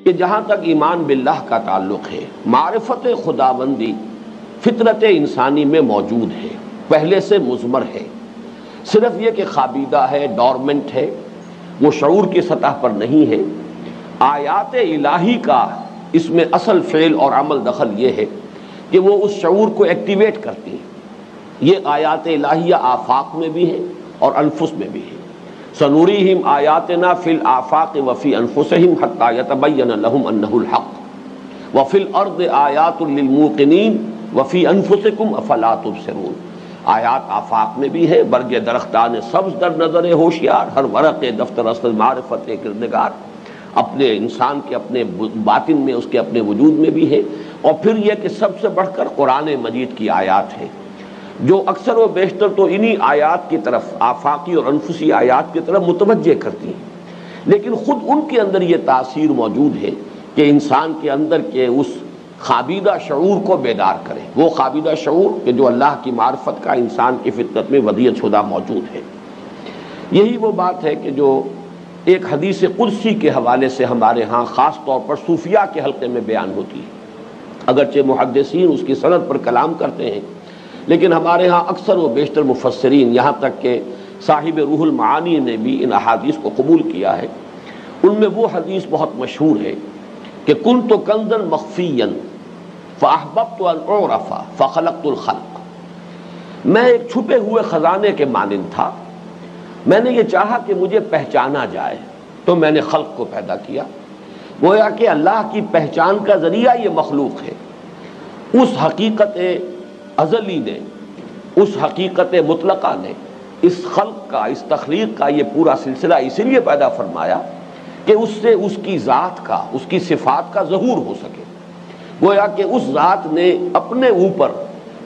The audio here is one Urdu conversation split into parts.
کہ جہاں تک ایمان باللہ کا تعلق ہے، معرفت خداوندی فطرت انسانی میں موجود ہے، پہلے سے مضمر ہے، صرف یہ کہ خابیدہ ہے، ڈورمنٹ ہے، وہ شعور کی سطح پر نہیں ہے۔ آیات الہی کا اس میں اصل فعل اور عمل دخل یہ ہے کہ وہ اس شعور کو ایکٹیویٹ کرتی ہیں۔ یہ آیات الہیہ آفاق میں بھی ہے اور انفس میں بھی ہے۔ سنوریہم آیاتنا فی الآفاق وفی انفسہم حتی یتبین لہم انہ الحق وفی الارض آیات للموقنین وفی انفسکم افلا تبصرون۔ آیات آفاق میں بھی ہے، برگ درختان سبز در نظر ہوشیار، ہر ورق دفتر اصل معرفت کردگار، اپنے انسان کے اپنے باطن میں، اس کے اپنے وجود میں بھی ہے۔ اور پھر یہ کہ سب سے بڑھ کر قرآن مجید کی آیات ہے، جو اکثر و بیشتر تو انہی آیات کی طرف، آفاقی اور انفسی آیات کی طرف متوجہ کرتی ہیں، لیکن خود ان کے اندر یہ تاثیر موجود ہے کہ انسان کے اندر کے اس خابیدہ شعور کو بیدار کرے، وہ خابیدہ شعور کہ جو اللہ کی معرفت کا انسان کی فطرت میں ودیعت شدہ موجود ہے۔ یہی وہ بات ہے کہ جو ایک حدیث قدسی کے حوالے سے ہمارے ہاں خاص طور پر صوفیاء کے حلقے میں بیان ہوتی ہے، اگرچہ محدثین اس کی سند پر کلام کرتے ہیں، لیکن ہمارے ہاں اکثر و بیشتر مفسرین، یہاں تک کہ صاحب روح المعانی نے بھی ان احادیث کو قبول کیا ہے۔ ان میں وہ حدیث بہت مشہور ہے کہ کنت کنزا مخفیا فاحببت ان اعرف فخلقت الخلق، میں ایک چھپے ہوئے خزانے کے مانند تھا، میں نے یہ چاہا کہ مجھے پہچانا جائے تو میں نے خلق کو پیدا کیا۔ گویا کہ اللہ کی پہچان کا ذریعہ یہ مخلوق ہے۔ اس حقیقت ازلی نے، اس حقیقت مطلقہ نے اس خلق کا، اس تخلیق کا یہ پورا سلسلہ اسی لیے پیدا فرمایا کہ اس سے اس کی ذات کا، اس کی صفات کا ظہور ہو سکے۔ گویا کہ اس ذات نے اپنے اوپر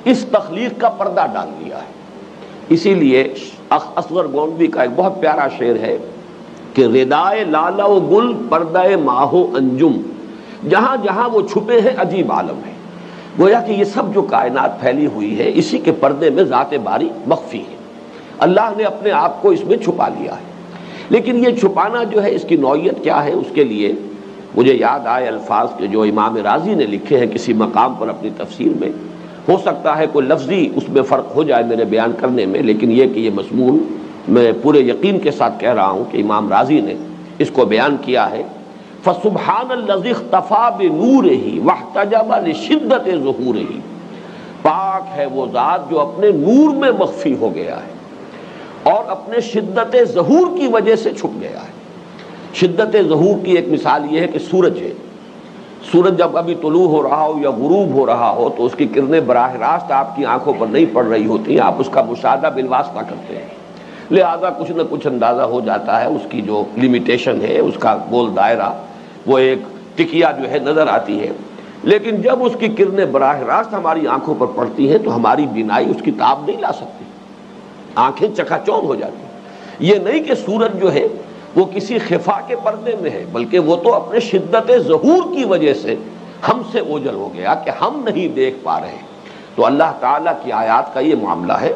اس تخلیق کا پردہ ڈال دیا ہے۔ اسی لیے اصغر گونڈوی کا ایک بہت پیارا شعر ہے کہ ردائے لالا و گل پردہ ماہو انجم، جہاں جہاں وہ چھپے ہیں عجیب عالم ہے۔ گویا کہ یہ سب جو کائنات پھیلی ہوئی ہے، اسی کے پردے میں ذات باری مخفی ہے، اللہ نے اپنے آپ کو اس میں چھپا لیا ہے۔ لیکن یہ چھپانا جو ہے، اس کی نوعیت کیا ہے، اس کے لیے مجھے یاد آئے الفاظ کے جو امام رازی نے لکھے ہیں کسی مقام پر اپنی تفسیر میں۔ ہو سکتا ہے کوئی لفظی اس میں فرق ہو جائے میرے بیان کرنے میں، لیکن یہ کہ یہ مضمون میں پورے یقین کے ساتھ کہہ رہا ہوں کہ امام رازی نے اس کو بیان کیا ہے۔ فسبحان الذی اختفی بنورہ واحتجب لشدت ظہورہ، پاک ہے وہ ذات جو اپنے نور میں مخفی ہو گیا ہے اور اپنے شدت ظہور کی وجہ سے چھپ گیا ہے۔ شدت ظہور کی ایک مثال یہ ہے کہ سورج ہے، سورج جب ابھی طلوع ہو رہا ہو یا غروب ہو رہا ہو تو اس کی کرنیں براہ راست آپ کی آنکھوں پر نہیں پڑ رہی ہوتی ہیں، آپ اس کا مشاہدہ بالواسطہ کرتے ہیں، لہذا کچھ نہ کچھ اندازہ ہو جاتا ہے، اس کی جو لیمیٹیشن ہے، اس کا گول دائرہ، وہ ایک ٹکیا جو ہے نظر آتی ہے۔ لیکن جب اس کی کرنیں براہ راست ہماری آنکھوں پر پڑتی ہیں تو ہماری بینائی اس کی تاب نہیں لا سکتی، آنکھیں چکا چوندھ ہو جاتی ہیں۔ یہ نہیں کہ سورج جو ہے وہ کسی خفا کے پردے میں ہے، بلکہ وہ تو اپنے شدت ظہور کی وجہ سے ہم سے اوجھل ہو گیا کہ ہم نہیں دیکھ پا رہے۔ تو اللہ تعالیٰ کی آیات کا یہ معاملہ ہے۔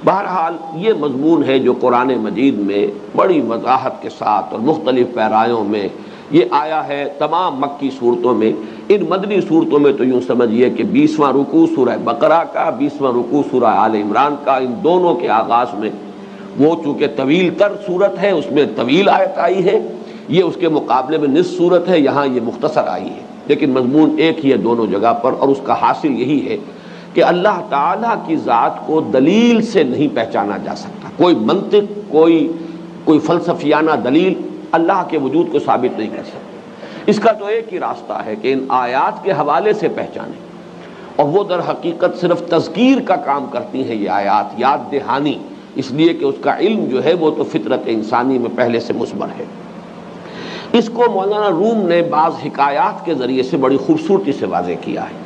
بہرحال یہ مضمون ہے جو قرآن مجید میں بڑی وضاحت کے ساتھ اور مختلف پیرایوں میں یہ آیا ہے، تمام مکی صورتوں میں۔ ان مدنی صورتوں میں تو یوں سمجھیے کہ 20واں رکوع سورہ بقرہ کا، 20واں رکوع سورہ آل عمران کا، ان دونوں کے آغاز میں وہ چونکہ طویل تر صورت ہے، اس میں طویل آیت آئی ہے، یہ اس کے مقابلے میں نصف صورت ہے، یہاں یہ مختصر آئی ہے، لیکن مضمون ایک ہی ہے دونوں جگہ پر، اور اس کا حاصل یہی ہے کہ اللہ تعالیٰ کی ذات کو دلیل سے نہیں پہچانا جا سکتا۔ کوئی منطق، کوئی فلسفیانہ دلیل اللہ کے وجود کو ثابت نہیں کر سکتی۔ اس کا تو ایک ہی راستہ ہے کہ ان آیات کے حوالے سے پہچانیں، اور وہ در حقیقت صرف تذکیر کا کام کرتی ہیں یہ آیات، یاد دہانی، اس لیے کہ اس کا علم جو ہے وہ تو فطرت انسانی میں پہلے سے مثمر ہے۔ اس کو مولانا روم نے بعض حکایات کے ذریعے سے بڑی خوبصورتی سے واضح کیا ہے۔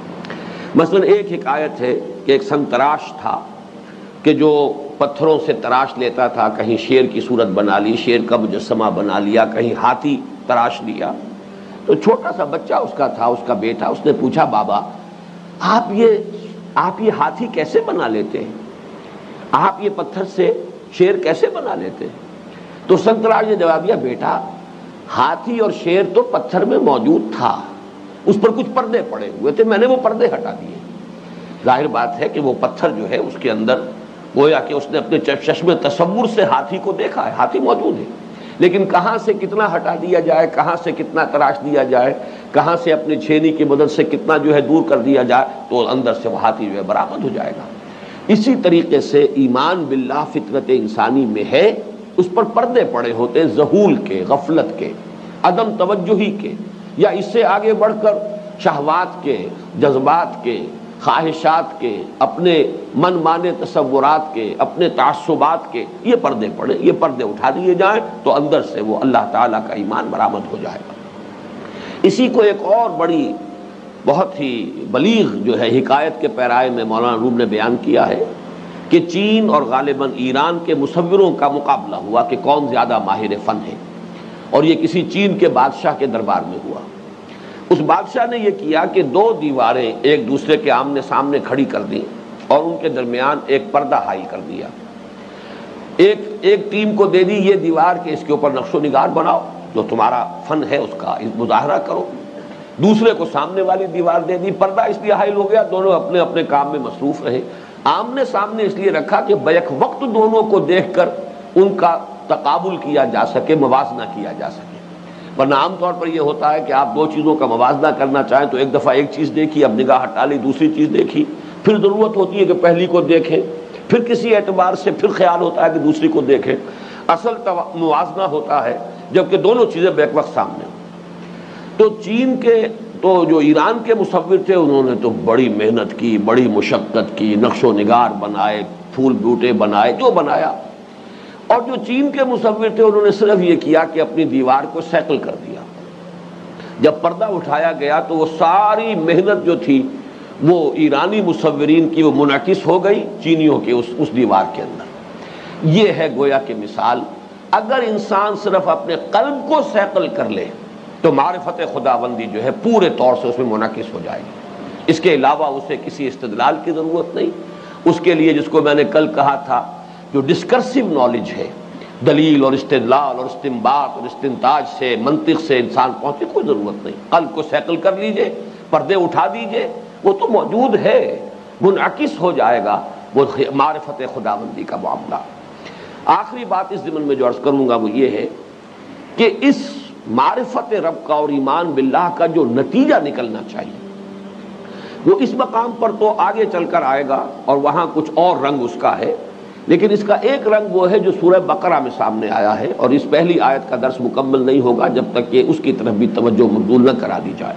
مثلا ایک حکایت ہے کہ ایک سن تراش تھا کہ جو پتھروں سے تراش لیتا تھا، کہیں شیر کی صورت بنا لی، شیر کا مجسمہ بنا لیا، کہیں ہاتھی تراش لیا، تو چھوٹا سا بچہ اس کا تھا، اس کا بیٹا، اس نے پوچھا بابا آپ یہ ہاتھی کیسے بنا لیتے ہیں، آپ یہ پتھر سے شیر کیسے بنا لیتے ہیں؟ تو سن تراش نے جواب دیا بیٹا ہاتھی اور شیر تو پتھر میں موجود تھا، اس پر کچھ پردے پڑے ہوئے تھے، میں نے وہ پردے ہٹا دیے۔ ظاہر بات ہے کہ وہ پتھر جو ہے اس کے اندر گویا کہ اس نے اپنے چشم تصور سے ہاتھی کو دیکھا ہے، ہاتھی موجود ہے، لیکن کہاں سے کتنا ہٹا دیا جائے، کہاں سے کتنا تراش دیا جائے، کہاں سے اپنی چھینی کی مدد سے کتنا جو ہے دور کر دیا جائے، تو اندر سے وہ ہاتھی جو ہے برآمد ہو جائے گا۔ اسی طریقے سے ایمان باللہ فطرت انسانی میں ہے، اس پر پردے پڑے ہوتے ہیں ذہول کے، غفلت کے، عدم توجہی کے، یا اس سے آگے بڑھ کر شہوات کے، جذبات کے، خواہشات کے، اپنے من مانے تصورات کے، اپنے تعصبات کے، یہ پردے پڑے، یہ پردے اٹھا دیے جائیں تو اندر سے وہ اللہ تعالیٰ کا ایمان برآمد ہو جائے گا۔ اسی کو ایک اور بڑی بہت ہی بلیغ جو ہے حکایت کے پیرائے میں مولانا روم نے بیان کیا ہے کہ چین اور غالباً ایران کے مصوروں کا مقابلہ ہوا کہ کون زیادہ ماہر فن ہے، اور یہ کسی چین کے بادشاہ کے دربار میں ہوا۔ اس بادشاہ نے یہ کیا کہ دو دیواریں ایک دوسرے کے آمنے سامنے کھڑی کر دیں اور ان کے درمیان ایک پردہ حائل کر دیا۔ ایک ٹیم کو دے دی یہ دیوار کہ اس کے اوپر نقش و نگار بناؤ، جو تمہارا فن ہے اس کا مظاہرہ کرو۔ دوسرے کو سامنے والی دیوار دے دی، پردہ اس لیے حائل ہو گیا، دونوں اپنے اپنے کام میں مصروف رہے۔ آمنے سامنے اس لیے رکھا کہ بیک وقت دونوں کو دیکھ کر ان کا تقابل کیا جا سکے، موازنہ کیا جا سکے۔ ورنہ عام طور پر یہ ہوتا ہے کہ آپ دو چیزوں کا موازنہ کرنا چاہیں تو ایک دفعہ ایک چیز دیکھی، اب نگاہ ہٹا لی، دوسری چیز دیکھی، پھر ضرورت ہوتی ہے کہ پہلی کو دیکھیں، پھر کسی اعتبار سے پھر خیال ہوتا ہے کہ دوسری کو دیکھیں۔ اصل موازنہ ہوتا ہے جبکہ دونوں چیزیں بیک وقت سامنے ہوں۔ تو چین کے تو جو ایران کے مصور تھے انہوں نے تو بڑی محنت کی، بڑی مشقت کی، نقش و نگار بنائے، پھول بوٹے بنائے، جو بنایا۔ اور جو چین کے مصور تھے انہوں نے صرف یہ کیا کہ اپنی دیوار کو سیکل کر دیا۔ جب پردہ اٹھایا گیا تو وہ ساری محنت جو تھی وہ ایرانی مصورین کی وہ منعکس ہو گئی چینیوں کے اس دیوار کے اندر۔ یہ ہے گویا کہ مثال، اگر انسان صرف اپنے قلب کو سیکل کر لے تو معرفت خداوندی جو ہے پورے طور سے اس میں منعکس ہو جائے گی۔ اس کے علاوہ اسے کسی استدلال کی ضرورت نہیں۔ اس کے لیے جس کو میں نے کل کہا تھا جو ڈسکرسیو نالج ہے، دلیل اور استدلال اور استنباط اور استنتاج سے، منطق سے انسان پہنچے، کوئی ضرورت نہیں۔ قلب کو سیکل کر لیجئے، پردے اٹھا دیجئے، وہ تو موجود ہے، منعکس ہو جائے گا وہ معرفت خداوندی کا معاملہ۔ آخری بات اس ضمن میں جو عرض کروں گا وہ یہ ہے کہ اس معرفت رب کا اور ایمان باللہ کا جو نتیجہ نکلنا چاہیے وہ اس مقام پر تو آگے چل کر آئے گا اور وہاں کچھ اور رنگ اس کا ہے، لیکن اس کا ایک رنگ وہ ہے جو سورہ بقرہ میں سامنے آیا ہے، اور اس پہلی آیت کا درس مکمل نہیں ہوگا جب تک کہ اس کی طرف بھی توجہ مبذول نہ کرا دی جائے۔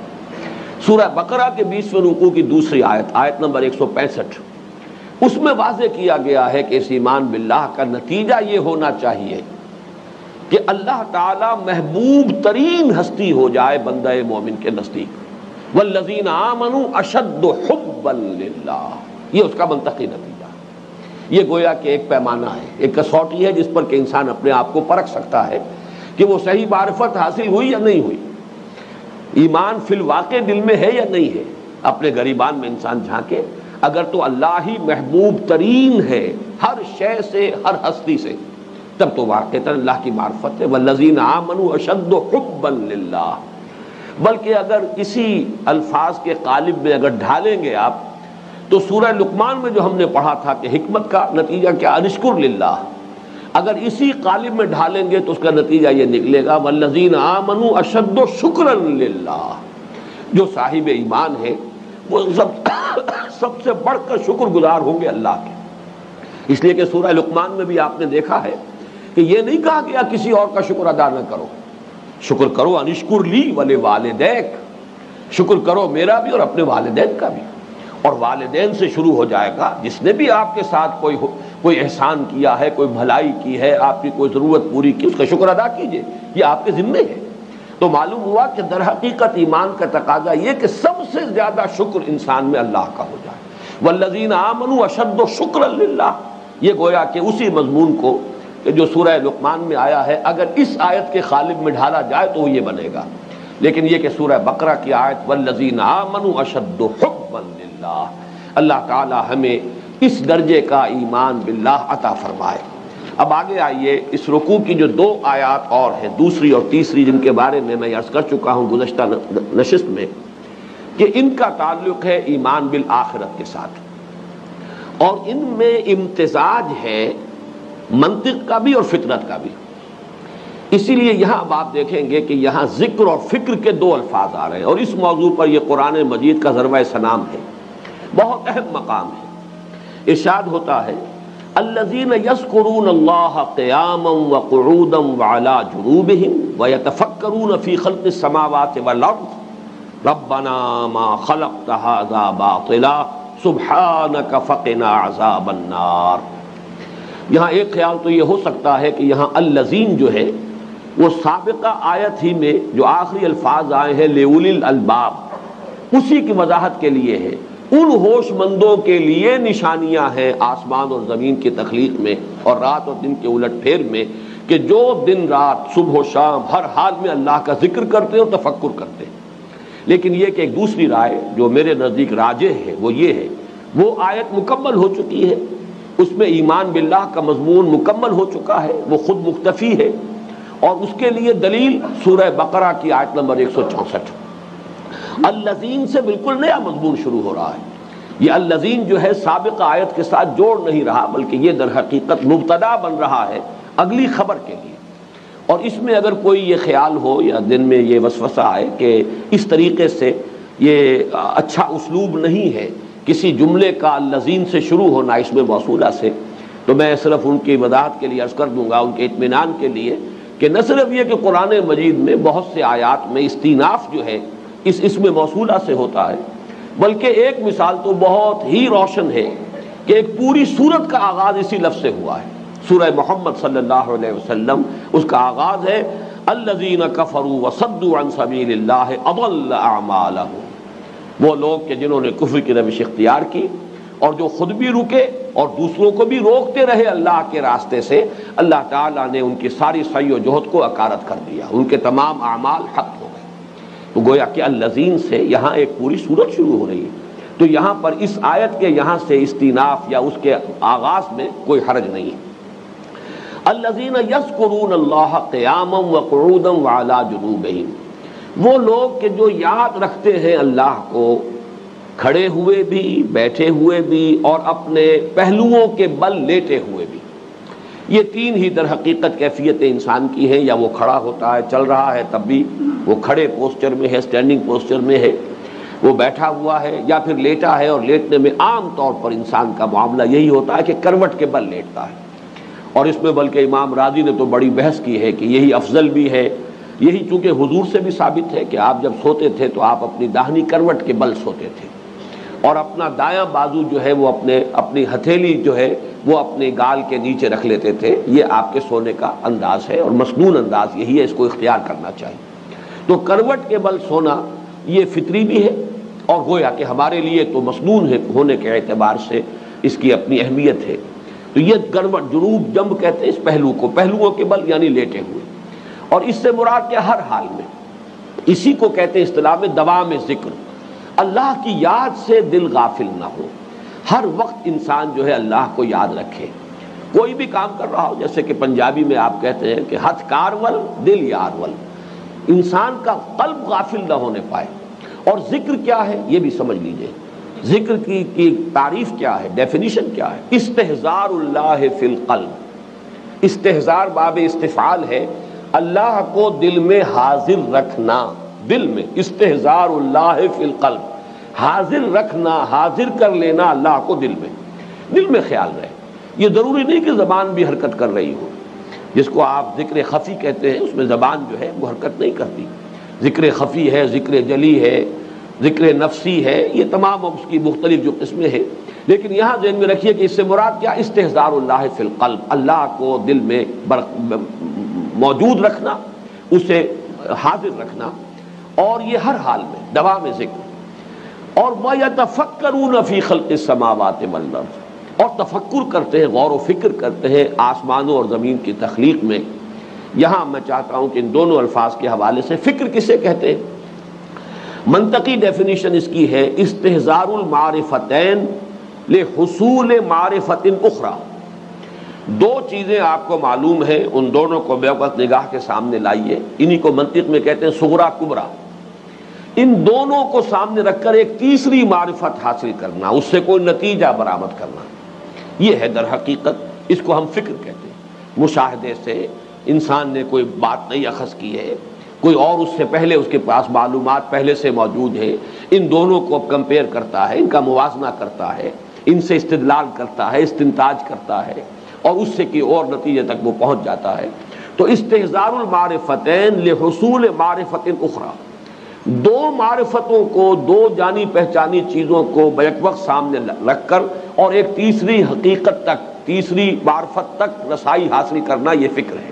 سورہ بقرہ کے 20ویں رکوع کی دوسری آیت، آیت نمبر 165، اس میں واضح کیا گیا ہے کہ اس ایمان باللہ کا نتیجہ یہ ہونا چاہیے کہ اللہ تعالی محبوب ترین ہستی ہو جائے بندہ مومن کے نزدیک۔ والذین آمنوا اشد حبا للہ، یہ اس کا منطقی نتیجہ۔ یہ گویا کہ ایک پیمانہ ہے، ایک کسوٹی ہے جس پر کہ انسان اپنے آپ کو پرکھ سکتا ہے کہ وہ صحیح معرفت حاصل ہوئی یا نہیں ہوئی، ایمان فی الواقع دل میں ہے یا نہیں ہے۔ اپنے گریبان میں انسان جھانکے، اگر تو اللہ ہی محبوب ترین ہے ہر شے سے، ہر ہستی سے، تب تو واقعتاً اللہ کی معرفت ہے۔ والذین آمنوا اشد حبا للہ۔ بلکہ اگر اسی الفاظ کے قالب میں اگر ڈھالیں گے آپ تو سورہ لقمان میں جو ہم نے پڑھا تھا کہ حکمت کا نتیجہ کیا، انشکر للہ، اگر اسی قالب میں ڈھالیں گے تو اس کا نتیجہ یہ نکلے گا والذین آمنوا اشد شکرا للہ۔ جو صاحب ایمان ہے وہ سب سے بڑھ کر شکر گزار ہوں گے اللہ کے، اس لیے کہ سورہ لقمان میں بھی آپ نے دیکھا ہے کہ یہ نہیں کہا گیا کسی اور کا شکر ادا نہ کرو، شکر کرو، انشکر لی ولوالدیک، شکر کرو میرا بھی اور اپنے والدین کا بھی۔ اور والدین سے شروع ہو جائے گا، جس نے بھی آپ کے ساتھ کوئی احسان کیا ہے، کوئی بھلائی کی ہے، آپ کی کوئی ضرورت پوری کی، اس کا شکر ادا کیجئے، یہ آپ کے ذمے ہے۔ تو معلوم ہوا کہ در حقیقت ایمان کا تقاضا یہ کہ سب سے زیادہ شکر انسان میں اللہ کا ہو جائے۔ والذین آمنوا اشد شکرا للہ، یہ گویا کہ اسی مضمون کو کہ جو سورہ لقمان میں آیا ہے اگر اس آیت کے قالب میں ڈھالا جائے تو وہ یہ بنے گا، لیکن یہ کہ سورہ بقرہ کی آیت والذین آمنوا اشد حبا للہ، اللہ تعالی ہمیں اس درجے کا ایمان باللہ عطا فرمائے۔ اب آگے آئیے اس رکوع کی جو دو آیات اور ہیں، دوسری اور تیسری، جن کے بارے میں عرض کر چکا ہوں گزشتہ نشست میں کہ ان کا تعلق ہے ایمان بالآخرت کے ساتھ، اور ان میں امتزاج ہے منطق کا بھی اور فطرت کا بھی۔ اسی لیے یہاں اب آپ دیکھیں گے کہ یہاں ذکر اور فکر کے دو الفاظ آ رہے ہیں، اور اس موضوع پر یہ قرآن مجید کا ذروۂ سنام ہے، بہت اہم مقام ہے۔ ارشاد ہوتا ہے الذین یذکرون اللہ قیاما وقعودا وعلی جنوبہم ویتفکرون فی خلق السماوات والارض ربنا ما خلقت ھذا باطلا سبحانک فقنا عذاب النار۔ یہاں ایک خیال تو یہ ہو سکتا ہے کہ یہاں الذین جو ہے وہ سابقہ آیت ہی میں جو آخری الفاظ آئے ہیں لِأُولِي الْأَلْبَابِ، اسی کی وضاحت کے لیے ہے، ان ہوش مندوں کے لیے نشانیاں ہیں آسمان اور زمین کی تخلیق میں اور رات اور دن کے الٹ پھیر میں، کہ جو دن رات صبح و شام ہر حال میں اللہ کا ذکر کرتے اور تفکر کرتے ہیں۔ لیکن یہ کہ ایک دوسری رائے جو میرے نزدیک راجح ہے وہ یہ ہے، وہ آیت مکمل ہو چکی ہے، اس میں ایمان باللہ کا مضمون مکمل ہو چکا ہے، وہ خود مختفی ہے، اور اس کے لیے دلیل سورہ بقرہ کی آیت نمبر 164۔ الذین سے بالکل نیا مضمون شروع ہو رہا ہے۔ یہ الذین جو ہے سابقہ آیت کے ساتھ جوڑ نہیں رہا، بلکہ یہ در حقیقت مبتدا بن رہا ہے اگلی خبر کے لیے۔ اور اس میں اگر کوئی یہ خیال ہو یا دن میں یہ وسوسہ آئے کہ اس طریقے سے یہ اچھا اسلوب نہیں ہے کسی جملے کا الذین سے شروع ہونا اسم موصولہ سے، تو میں صرف ان کی وضاحت کے لیے عرض کر دوں گا، ان کے اطمینان کے لیے، کہ نہ صرف یہ کہ قرآن مجید میں بہت سے آیات میں استیناف جو ہے اس اسم موصولہ سے ہوتا ہے، بلکہ ایک مثال تو بہت ہی روشن ہے کہ ایک پوری سورت کا آغاز اسی لفظ سے ہوا ہے۔ سورہ محمد صلی اللہ علیہ وسلم، اس کا آغاز ہے الذین کفروا وصدوا عن سبیل اللہ اضل اعمالهم، وہ لوگ کہ جنہوں نے کفر کی روش اختیار کی اور جو خود بھی رکے اور دوسروں کو بھی روکتے رہے اللہ کے راستے سے، اللہ تعالیٰ نے ان کی ساری سعی و جہد کو اکارت کر دیا، ان کے تمام اعمال حق ہو گئے۔ تو گویا کہ الذین سے یہاں ایک پوری سورت شروع ہو رہی ہے، تو یہاں پر اس آیت کے یہاں سے استیناف یا اس کے آغاز میں کوئی حرج نہیں ہے۔ الذین یذکرون اللہ قیاما وقعودا وعلی جنوبہم، وہ لوگ کہ جو یاد رکھتے ہیں اللہ کو کھڑے ہوئے بھی، بیٹھے ہوئے بھی، اور اپنے پہلوؤں کے بل لیٹے ہوئے بھی۔ یہ تین ہی در حقیقت کیفیت انسان کی ہیں، یا وہ کھڑا ہوتا ہے چل رہا ہے تب بھی وہ کھڑے پوسچر میں ہے، سٹینڈنگ پوسچر میں ہے، وہ بیٹھا ہوا ہے یا پھر لیٹا ہے، اور لیٹنے میں عام طور پر انسان کا معاملہ یہی ہوتا ہے کہ کروٹ کے بل لیٹتا ہے۔ اور اس میں بلکہ امام راضی نے تو بڑی بحث کی ہے کہ یہی افضل بھی ہے، یہی چونکہ حضور سے بھی ثابت ہے کہ آپ جب سوتے تھے تو آپ اپنی داہنی کروٹ کے بل سوتے تھے، اور اپنا دایاں بازو جو ہے وہ اپنی ہتھیلی جو ہے وہ اپنے گال کے نیچے رکھ لیتے تھے۔ یہ آپ کے سونے کا انداز ہے، اور مسنون انداز یہی ہے، اس کو اختیار کرنا چاہیے۔ تو کروٹ کے بل سونا یہ فطری بھی ہے، اور گویا کہ ہمارے لیے تو مسنون ہے ہونے کے اعتبار سے اس کی اپنی اہمیت ہے۔ تو یہ کروٹ جنوب جنب کہتے ہیں اس پہلو کو، پہلوؤں کے بل یعنی لیٹے ہوئے، اور اس سے مراد کیا؟ ہر حال میں۔ اسی کو کہتے ہیں اصطلاح میں دوام ذکر، اللہ کی یاد سے دل غافل نہ ہو، ہر وقت انسان جو ہے اللہ کو یاد رکھے، کوئی بھی کام کر رہا ہو، جیسے کہ پنجابی میں آپ کہتے ہیں کہ ہتھ کارول دل یارول، انسان کا قلب غافل نہ ہونے پائے۔ اور ذکر کیا ہے یہ بھی سمجھ لیجئے، ذکر کی تعریف کیا ہے، ڈیفینیشن کیا ہے؟ استحضار اللہ فی القلب، استحضار باب استفعال ہے، اللہ کو دل میں حاضر رکھنا، دل میں استحضار اللہ فی القلب، حاضر رکھنا، حاضر کر لینا اللہ کو دل میں خیال رہے۔ یہ ضروری نہیں کہ زبان بھی حرکت کر رہی ہو، جس کو آپ ذکر خفی کہتے ہیں، اس میں زبان جو ہے وہ حرکت نہیں کرتی۔ ذکر خفی ہے، ذکر جلی ہے، ذکر نفسی ہے، یہ تمام اس کی مختلف جو قسمیں ہیں، لیکن یہاں ذہن میں رکھیے کہ اس سے مراد کیا؟ استحضار اللہ فی القلب، اللہ کو دل میں موجود رکھنا، اسے حاضر رکھنا، اور یہ ہر حال میں دوام ذکر۔ اور وَيَتَفَكَّرُونَ فِي خَلْقِ السَّمَاوَاتِ وَالْأَرْضِ، اور تفکر کرتے ہیں، غور و فکر کرتے ہیں آسمانوں اور زمین کی تخلیق میں۔ یہاں میں چاہتا ہوں کہ ان دونوں الفاظ کے حوالے سے فکر کسے کہتے ہیں؟ منطقی ڈیفینیشن اس کی ہے استحضار المعرفتین لحصول معرفت اخرى، دو چیزیں آپ کو معلوم ہیں، ان دونوں کو بے وقت نگاہ کے سامنے لائیے، انہی کو منطق میں کہتے ہیں صغرا کبرا۔ ان دونوں کو سامنے رکھ کر ایک تیسری معرفت حاصل کرنا، اس سے کوئی نتیجہ برآمد کرنا، یہ ہے در حقیقت، اس کو ہم فکر کہتے ہیں۔ مشاہدے سے انسان نے کوئی بات نہیں اخذ کی ہے، کوئی اور اس سے پہلے اس کے پاس معلومات پہلے سے موجود ہے، ان دونوں کو کمپیئر کرتا ہے، ان کا موازنہ کرتا ہے، ان سے استدلال کرتا ہے، استنتاج کرتا ہے، اور اس سے کی اور نتیجے تک وہ پہنچ جاتا ہے۔ تو استحضار المعرفتین لحصول معرفت اخرى، دو معرفتوں کو، دو جانی پہچانی چیزوں کو بیک وقت سامنے رکھ کر اور ایک تیسری حقیقت تک، تیسری معرفت تک رسائی حاصل کرنا، یہ فکر ہے۔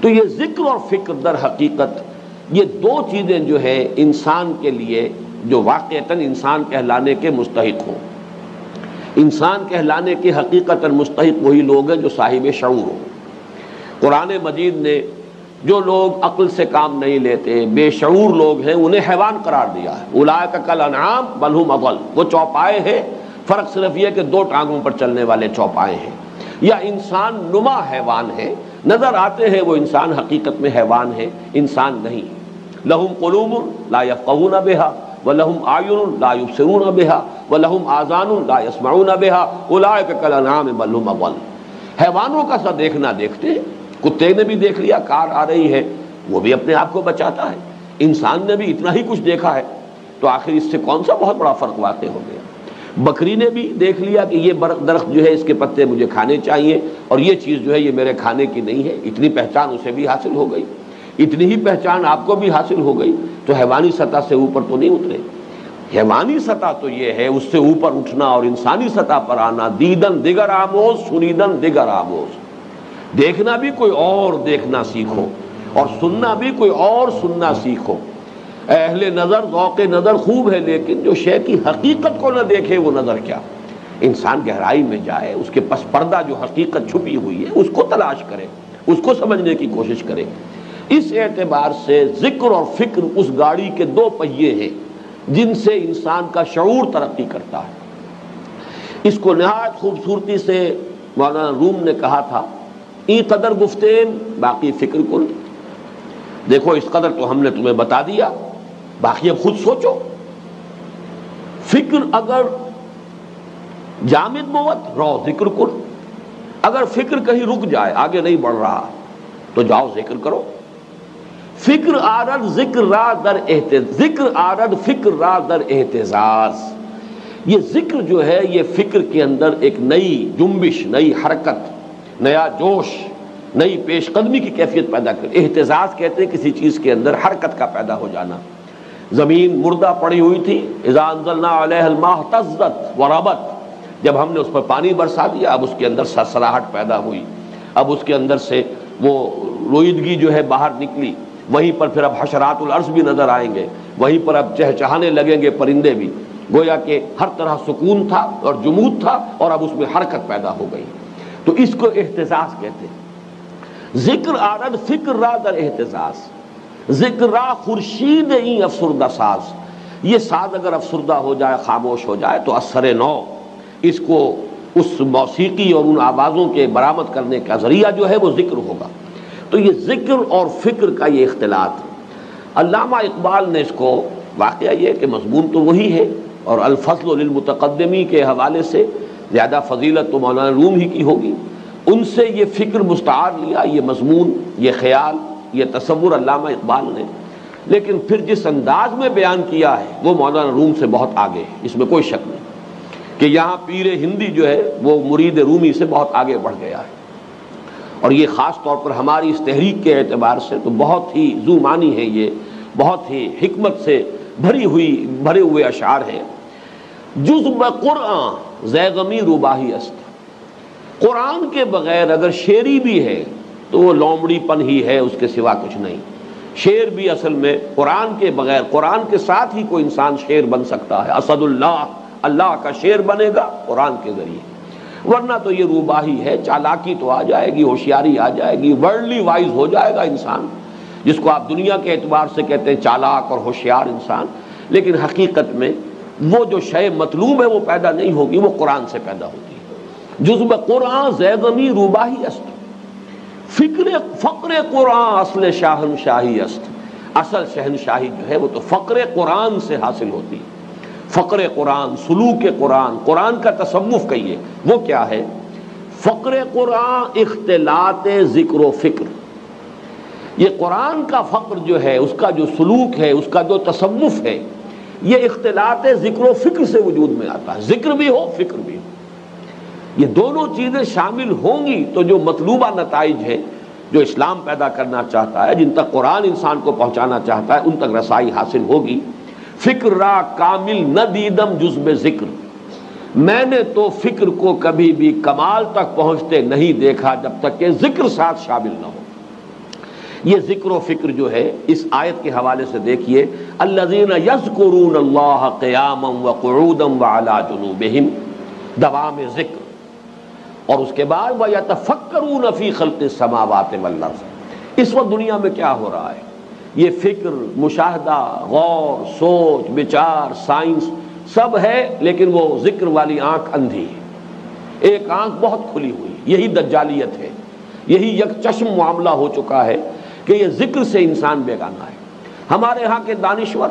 تو یہ ذکر اور فکر در حقیقت یہ دو چیزیں جو ہے انسان کے لیے جو واقعتاً انسان کہلانے کے مستحق ہوں۔ انسان کہلانے کے حقیقتاً مستحق وہی لوگ ہیں جو صاحب شعور ہوں۔ قرآن مجید نے جو لوگ عقل سے کام نہیں لیتے، بے شعور لوگ ہیں، انہیں حیوان قرار دیا ہے۔ اولئک کالانعام بل ھم اضل، وہ چوپائے ہیں، فرق صرف یہ کہ دو ٹانگوں پر چلنے والے چوپائے ہیں، یا انسان نما حیوان ہے، نظر آتے ہیں وہ انسان، حقیقت میں حیوان ہے، انسان نہیں۔ لہم قلوب لا یفقہون بہا وَلَهُمْ أَعْیُنٌ لَا یبصرون بہا وَلَهُمْ آذان لا یسمعون بہا اولئک کالانعام بل ھم اضل۔ حیوانوں کا سا دیکھنا دیکھتے ہیں، کتے نے بھی دیکھ لیا کار آ رہی ہے، وہ بھی اپنے آپ کو بچاتا ہے، انسان نے بھی اتنا ہی کچھ دیکھا ہے، تو آخر اس سے کون سا بہت بڑا فرق واقع ہو گیا۔ بکری نے بھی دیکھ لیا کہ یہ درخت جو ہے اس کے پتے مجھے کھانے چاہیے، اور یہ چیز جو ہے یہ میرے کھانے کی نہیں ہے، اتنی پہچان اسے بھی حاصل ہو گئی، اتنی ہی پہچان آپ کو بھی حاصل ہو گئی، تو حیوانی سطح سے اوپر تو نہیں اترے۔ حیوانی سطح تو یہ ہے، اس سے اوپر اٹھنا اور انسانی سطح پر آنا، دیدن دیگر آموز سنیدن دیگر آموز، دیکھنا بھی کوئی اور دیکھنا سیکھو، اور سننا بھی کوئی اور سننا سیکھو۔ اہل نظر ذوق نظر خوب ہے، لیکن جو شے کی حقیقت کو نہ دیکھے وہ نظر کیا۔ انسان گہرائی میں جائے، اس کے پس پردہ جو حقیقت چھپی ہوئی ہے اس کو تلاش کرے، اس کو سمجھنے کی کوشش کرے۔ اس اعتبار سے ذکر اور فکر اس گاڑی کے دو پہیے ہیں جن سے انسان کا شعور ترقی کرتا ہے۔ اس کو نہایت خوبصورتی سے مولانا روم نے کہا تھا، ای قدر گفتین باقی فکر کن۔ دیکھو اس قدر تو ہم نے تمہیں بتا دیا، باقی اب خود سوچو۔ فکر اگر جامد موت رو ذکر کن، اگر فکر کہیں رک جائے، آگے نہیں بڑھ رہا، تو جاؤ ذکر کرو۔ فکر آرد ذکر را در ذکر آرد فکر را در اہتزاز۔ یہ ذکر جو ہے یہ فکر کے اندر ایک نئی جنبش، نئی حرکت، نیا جوش، نئی پیش قدمی کی کیفیت پیدا کر۔ اہتزاز کہتے ہیں کسی چیز کے اندر حرکت کا پیدا ہو جانا۔ زمین مردہ پڑی ہوئی تھی، اذا انزلنا علیہ الماء اہتزت وربت، جب ہم نے اس پر پانی برسا دیا اب اس کے اندر سرسراہٹ پیدا ہوئی، اب اس کے اندر سے وہ روئیدگی جو ہے باہر نکلی، وہیں پر پھر اب حشرات الارض بھی نظر آئیں گے، وہیں پر اب چہچہانے لگیں گے پرندے بھی، گویا کہ ہر طرح سکون تھا اور جمود تھا، اور اب اس میں حرکت پیدا ہو گئی۔ تو اس کو اہتزاز کہتے ہیں۔ ذکر آرد فکر را در اہتزاز، ذکر را خورشید این افسردہ ساز۔ یہ ساز اگر افسردہ ہو جائے، خاموش ہو جائے، تو اثر نو اس کو اس موسیقی اور ان آوازوں کے برآمد کرنے کا ذریعہ جو ہے وہ ذکر ہوگا۔ تو یہ ذکر اور فکر کا یہ اختلاط، علامہ اقبال نے اس کو، واقعہ یہ کہ مضمون تو وہی ہے، اور الفضل للمتقدمی کے حوالے سے زیادہ فضیلت تو مولانا روم ہی کی ہوگی، ان سے یہ فکر مستعار لیا، یہ مضمون، یہ خیال، یہ تصور علامہ اقبال نے، لیکن پھر جس انداز میں بیان کیا ہے وہ مولانا روم سے بہت آگے ہے، اس میں کوئی شک نہیں کہ یہاں پیر ہندی جو ہے وہ مرید رومی سے بہت آگے بڑھ گیا ہے۔ اور یہ خاص طور پر ہماری اس تحریک کے اعتبار سے تو بہت ہی ذو معنی ہے، یہ بہت ہی حکمت سے بھرے ہوئے اشعار ہیں۔ جز بقرآن زیغمی روباہی است، قرآن کے بغیر اگر شعری بھی ہے تو وہ لومڑی پن ہی ہے، اس کے سوا کچھ نہیں۔ شعر بھی اصل میں قرآن کے بغیر، قرآن کے ساتھ ہی کوئی انسان شعر بن سکتا ہے۔ اسد اللہ، اللہ کا شعر بنے گا قرآن کے ذریعے، ورنہ تو یہ روباہی ہے، چالاکی تو آ جائے گی، ہوشیاری آ جائے گی، ورلڈلی وائز ہو جائے گا انسان، جس کو آپ دنیا کے اعتبار سے کہتے ہیں چالاک اور ہوشیار انسان، لیکن حقیقت میں وہ جو شے مطلوب ہے وہ پیدا نہیں ہوگی، وہ قرآن سے پیدا ہوتی ہے۔ جزب قرآن زیغمی روباہی است، فقر قرآن اصل شاہنشاہی است، اصل شہنشاہی جو ہے وہ تو فقر قرآن سے حاصل ہوتی ہے۔ فقر قرآن، سلوک قرآن، قرآن کا تصوف کہیے، وہ کیا ہے؟ فقر قرآن اختلاط ذکر و فکر۔ یہ قرآن کا فقر جو ہے، اس کا جو سلوک ہے، اس کا جو تصوف ہے، یہ اختلاط ذکر و فکر سے وجود میں آتا ہے۔ ذکر بھی ہو، فکر بھی ہو، یہ دونوں چیزیں شامل ہوں گی تو جو مطلوبہ نتائج ہے، جو اسلام پیدا کرنا چاہتا ہے، جن تک قرآن انسان کو پہنچانا چاہتا ہے، ان تک رسائی حاصل ہوگی۔ فکر را کامل نہ دیدم جز بے ذکر، میں نے تو فکر کو کبھی بھی کمال تک پہنچتے نہیں دیکھا جب تک کہ ذکر ساتھ شامل نہ ہو۔ یہ ذکر و فکر جو ہے اس آیت کے حوالے سے دیکھیے، الذین یذکرون اللہ قیاما وقعودا وعلی جنوبہم، دوام ذکر، اور اس کے بعد وَيَتَفَكَّرُونَ فِي خَلْقِ السَّمَاوَاتِ وَالْأَرْضِ۔ اس وقت دنیا میں کیا ہو رہا ہے؟ یہ فکر، مشاہدہ، غور، سوچ، بچار، سائنس سب ہے، لیکن وہ ذکر والی آنکھ اندھی ہے، ایک آنکھ بہت کھلی ہوئی۔ یہی دجالیت ہے، یہی یک چشم معاملہ ہو چکا ہے کہ یہ ذکر سے انسان بیگانہ ہے۔ ہمارے ہاں کے دانشور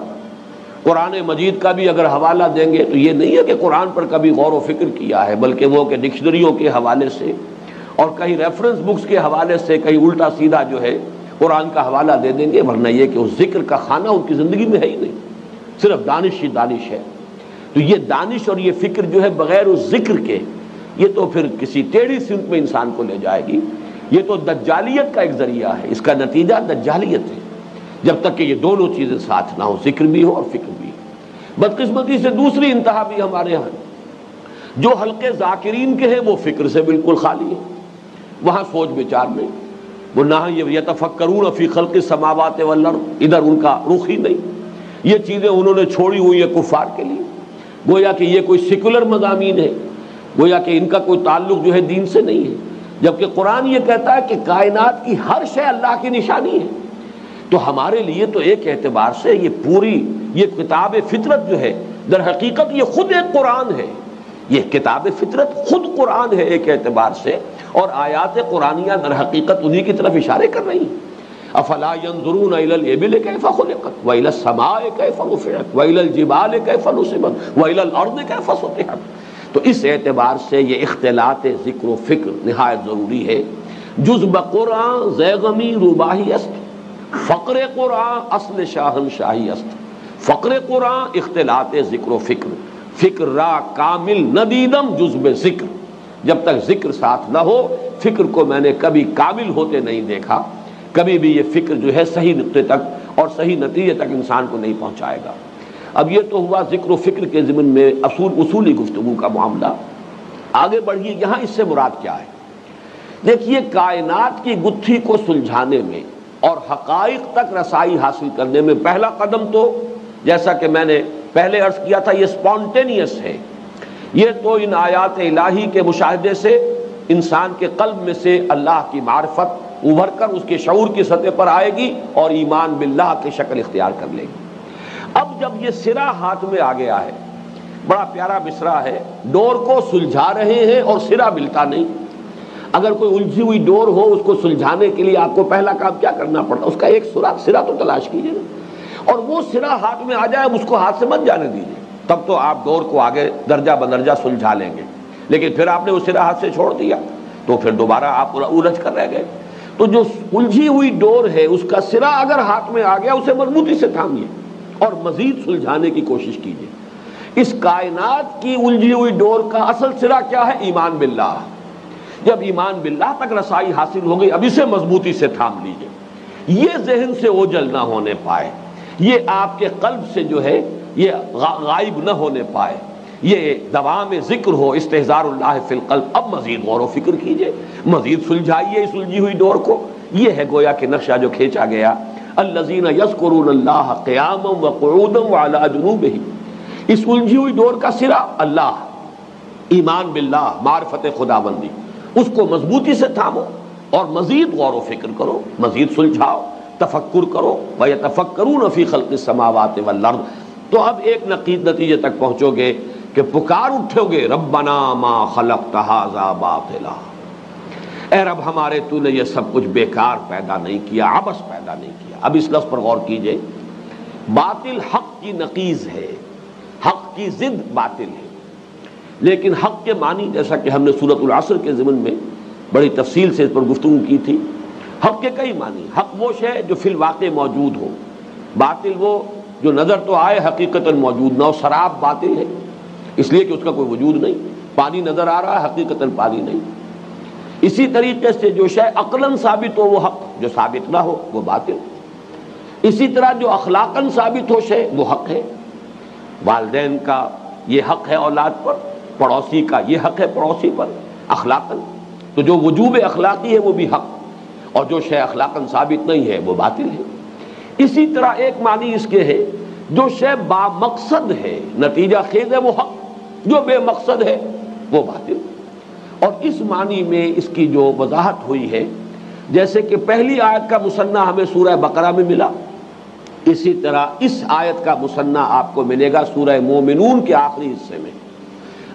قرآن مجید کا بھی اگر حوالہ دیں گے تو یہ نہیں ہے کہ قرآن پر کبھی غور و فکر کیا ہے، بلکہ وہ کہ ڈکشنریوں کے حوالے سے اور کہیں ریفرنس بکس کے حوالے سے کہیں الٹا سیدھا جو ہے قرآن کا حوالہ دے دیں گے، ورنہ یہ کہ اس ذکر کا خانہ ان کی زندگی میں ہے ہی نہیں، صرف دانش ہی دانش ہے۔ تو یہ دانش اور یہ فکر جو ہے بغیر اس ذکر کے، یہ تو پھر کسی ٹیڑھی سمت میں انسان کو لے جائے گی۔ یہ تو دجالیت کا ایک ذریعہ ہے، اس کا نتیجہ دجالیت ہے، جب تک کہ یہ دونوں چیزیں ساتھ نہ ہو، ذکر بھی ہو اور فکر بھی ہو۔ بدقسمتی سے دوسری انتہا بھی ہمارے ہاں، جو حلقے ذاکرین کے ہیں وہ فکر سے بالکل خالی ہے، وہاں سوچ بچار نہیں، وہ نہ یہ یتفکرون فی خلق السماوات والارض، ادھر ان کا رخ ہی نہیں۔ یہ چیزیں انہوں نے چھوڑی ہوئی ہیں کفار کے لیے، گویا کہ یہ کوئی سیکولر مضامین ہے، گویا کہ ان کا کوئی تعلق جو ہے دین سے نہیں ہے، جبکہ قرآن یہ کہتا ہے کہ کائنات کی ہر شے اللہ کی نشانی ہے۔ تو ہمارے لیے تو ایک اعتبار سے یہ پوری یہ کتاب فطرت جو ہے، در حقیقت یہ خود ایک قرآن ہے، یہ کتاب فطرت خود قرآن ہے ایک اعتبار سے، اور آیات قرآنیہ در حقیقت انہی کی طرف اشارے کر رہی ہیں۔ افلا ينظرون الى الابل كيف خلقت والى السماء كيف رفعت والى الجبال كيف نصبت والى الارض كيف سطحت۔ تو اس اعتبار سے یہ اختلاط ذکر و فکر نہایت ضروری ہے۔ جزب قرآن زیغمی روباہی است، فقر قرآن اصل شاہنشاہی است۔ فقر قرآن اختلاط ذکر و فکر، فکر را کامل ندیدم جزب ذکر، جب تک ذکر ساتھ نہ ہو فکر کو میں نے کبھی کامل ہوتے نہیں دیکھا، کبھی بھی یہ فکر جو ہے صحیح نقطے تک اور صحیح نتیجے تک انسان کو نہیں پہنچائے گا۔ اب یہ تو ہوا ذکر و فکر کے ضمن میں اصولی گفتگو کا معاملہ۔ آگے بڑھیے، یہاں اس سے مراد کیا ہے؟ دیکھیے، کائنات کی گتھی کو سلجھانے میں اور حقائق تک رسائی حاصل کرنے میں پہلا قدم تو جیسا کہ میں نے پہلے عرض کیا تھا، یہ اسپونٹینیس ہے۔ یہ تو ان آیات الہی کے مشاہدے سے انسان کے قلب میں سے اللہ کی معرفت ابھر کر اس کے شعور کی سطح پر آئے گی اور ایمان باللہ کی شکل اختیار کر لے گی۔ اب جب یہ سرا ہاتھ میں آ گیا ہے، بڑا پیارا مصرع ہے، ڈور کو سلجھا رہے ہیں اور سرا ملتا نہیں۔ اگر کوئی الجھی ہوئی ڈور ہو، اس کو سلجھانے کے لیے آپ کو پہلا کام کیا کرنا پڑتا ہے؟ اس کا ایک سرا تو تلاش کیجیے نا، اور وہ سرا ہاتھ میں آ جائے، اس کو ہاتھ سے مت جانے دیجیے، تب تو آپ ڈور کو آگے درجہ بدرجہ سلجھا لیں گے۔ لیکن پھر آپ نے وہ سرا ہاتھ سے چھوڑ دیا تو پھر دوبارہ آپ الجھ کر رہ گئے۔ تو جو الجھی ہوئی ڈور ہے، اس کا سرا اگر ہاتھ میں آ گیا، اسے مضبوطی سے تھامیے اور مزید سلجھانے کی کوشش کیجیے۔ اس کائنات کی الجھی ہوئی ڈور کا اصل سرا کیا ہے؟ ایمان باللہ۔ جب ایمان باللہ تک رسائی حاصل ہو گئی، اب اسے مضبوطی سے تھام لیجیے، یہ ذہن سے اوجل نہ ہونے پائے، یہ آپ کے قلب سے جو ہے یہ غائب نہ ہونے پائے، یہ دوام ذکر ہو، استحضار اللہ فی القلب۔ اب مزید غور و فکر کیجیے، مزید سلجھائیے اس الجھی ہوئی ڈور کو۔ یہ ہے گویا کہ نقشہ جو کھینچا گیا، الذین یذکرون اللہ قیاما وقعودا وعلی جنوبہم۔ اس الجھی ہوئی ڈور کا سرا اللہ، ایمان باللہ، معرفت خداوندی، اس کو مضبوطی سے تھامو اور مزید غور و فکر کرو، مزید سلجھاؤ، تفکر کرو۔ وَيَتَفَكَّرُونَ فِي خَلْقِ السَّمَاوَاتِ وَالْأَرْضِ۔ تو اب ایک نتیجے تک پہنچو گے کہ پکار اٹھو گے ربنا ما خلقت ھذا باطلا، اے رب ہمارے تو نے یہ سب کچھ بیکار پیدا نہیں کیا، عبث پیدا نہیں کیا۔ اب اس لفظ پر غور کیجئے، باطل حق کی نقیض ہے، حق کی ضد باطل ہے، لیکن حق کے معنی جیسا کہ ہم نے سورۃ العصر کے ضمن میں بڑی تفصیل سے اس پر گفتگو کی تھی، حق کے کئی معنی۔ حق وہ شے جو فی الواقع موجود ہو، باطل وہ جو نظر تو آئے حقیقتاً موجود نہ ہو۔ سراب باطل ہے اس لیے کہ اس کا کوئی وجود نہیں، پانی نظر آ رہا ہے حقیقتاً پانی نہیں۔ اسی طریقے سے جو شے عقلاً ثابت ہو وہ حق، جو ثابت نہ ہو وہ باطل۔ اسی طرح جو اخلاقاً ثابت ہو شے وہ حق ہے، والدین کا یہ حق ہے اولاد پر، پڑوسی کا یہ حق ہے پڑوسی پر اخلاقاً، تو جو وجوب اخلاقی ہے وہ بھی حق، اور جو شے اخلاقاً ثابت نہیں ہے وہ باطل ہے۔ اسی طرح ایک معنی اس کے ہے جو شے با مقصد ہے، نتیجہ خیز ہے وہ حق، جو بے مقصد ہے وہ باطل۔ اور اس معنی میں اس کی جو وضاحت ہوئی ہے، جیسے کہ پہلی آیت کا مثنیٰ ہمیں سورہ بقرہ میں ملا، اسی طرح اس آیت کا مثنیٰ آپ کو ملے گا سورہ مومنون کے آخری حصے میں۔